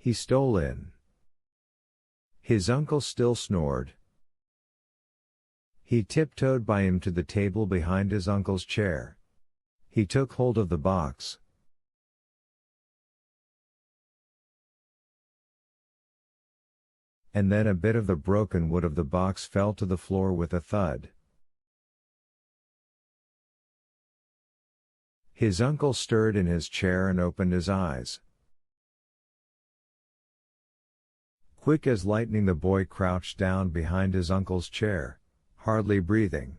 He stole in. His uncle still snored. He tiptoed by him to the table behind his uncle's chair. He took hold of the box. And then a bit of the broken wood of the box fell to the floor with a thud. His uncle stirred in his chair and opened his eyes. Quick as lightning, the boy crouched down behind his uncle's chair, hardly breathing.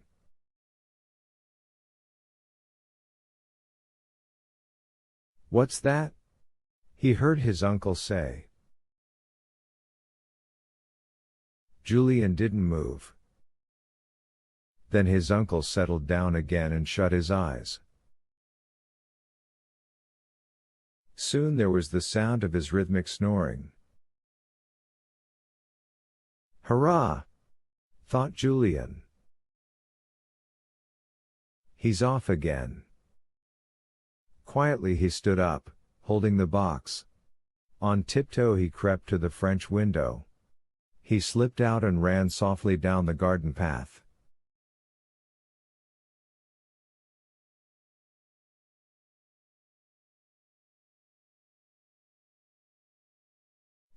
"What's that?" he heard his uncle say. Julian didn't move. Then his uncle settled down again and shut his eyes. Soon there was the sound of his rhythmic snoring. "Hurrah!" thought Julian. "He's off again." Quietly he stood up, holding the box. On tiptoe he crept to the French window. He slipped out and ran softly down the garden path.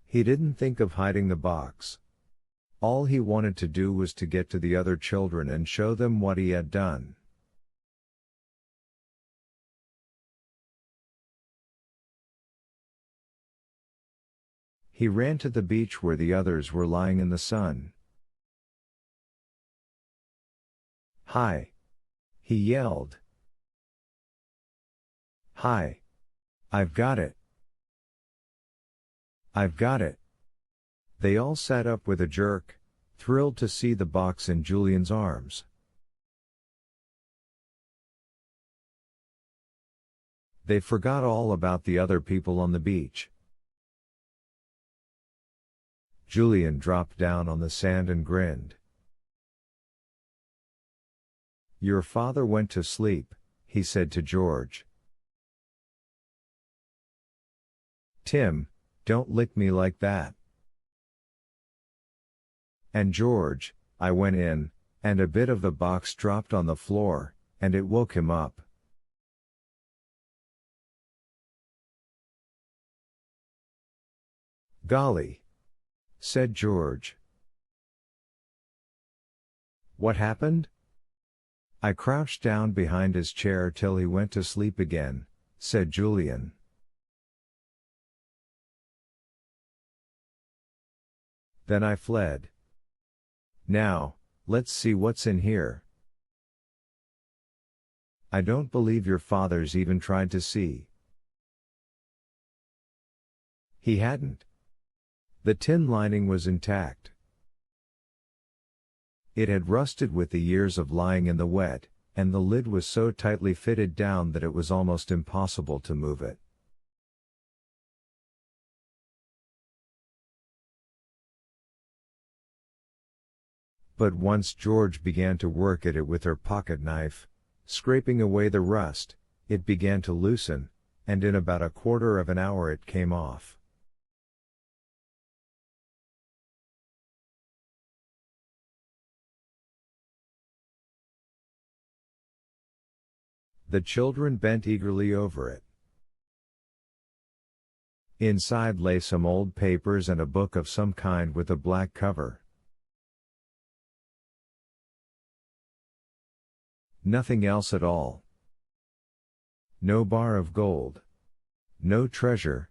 He didn't think of hiding the box. All he wanted to do was to get to the other children and show them what he had done. He ran to the beach where the others were lying in the sun. "Hi!" he yelled. "Hi! I've got it! I've got it!" They all sat up with a jerk, thrilled to see the box in Julian's arms. They forgot all about the other people on the beach. Julian dropped down on the sand and grinned. "Your father went to sleep," he said to George. "Tim, don't lick me like that." "And George, I went in, and a bit of the box dropped on the floor, and it woke him up." "Golly," said George. "What happened?" "I crouched down behind his chair till he went to sleep again," said Julian. "Then I fled. Now, let's see what's in here." "I don't believe your father's even tried to see." He hadn't. The tin lining was intact. It had rusted with the years of lying in the wet, and the lid was so tightly fitted down that it was almost impossible to move it. But once George began to work at it with her pocket knife, scraping away the rust, it began to loosen, and in about a quarter of an hour it came off. The children bent eagerly over it. Inside lay some old papers and a book of some kind with a black cover. Nothing else at all. No bar of gold. No treasure.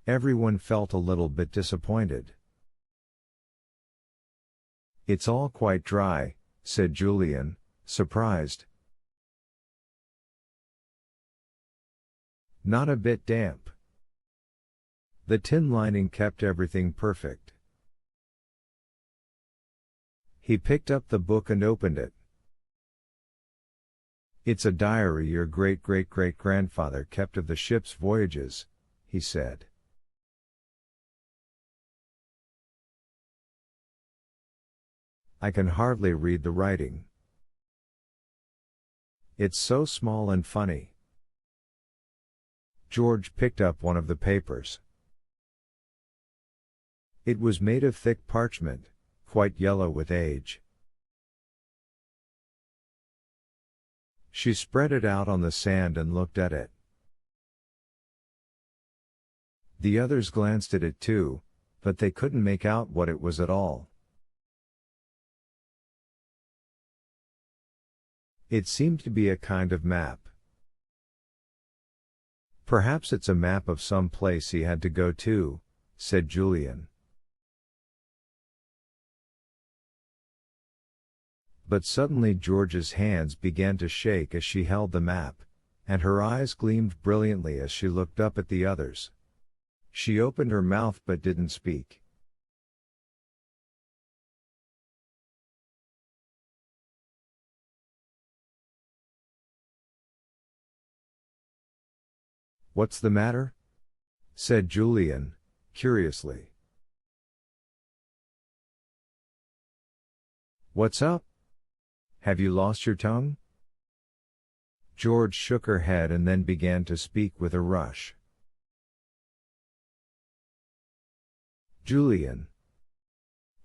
Everyone felt a little bit disappointed. "It's all quite dry," said Julian, surprised. "Not a bit damp." The tin lining kept everything perfect. He picked up the book and opened it. "It's a diary your great-great-great-grandfather kept of the ship's voyages," he said. "I can hardly read the writing. It's so small and funny." George picked up one of the papers. It was made of thick parchment, quite yellow with age. She spread it out on the sand and looked at it. The others glanced at it too, but they couldn't make out what it was at all. It seemed to be a kind of map. Perhaps it's a map of some place he had to go to, said Julian. But suddenly George's hands began to shake as she held the map, and her eyes gleamed brilliantly as she looked up at the others. She opened her mouth but didn't speak. What's the matter? Said Julian, curiously. What's up? Have you lost your tongue? George shook her head and then began to speak with a rush. Julian.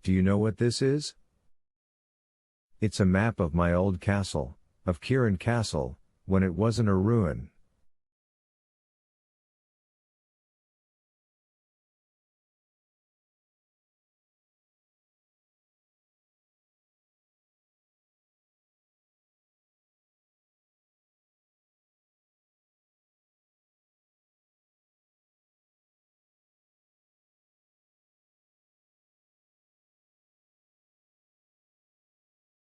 Do you know what this is? It's a map of my old castle, of Kieran Castle, when it wasn't a ruin.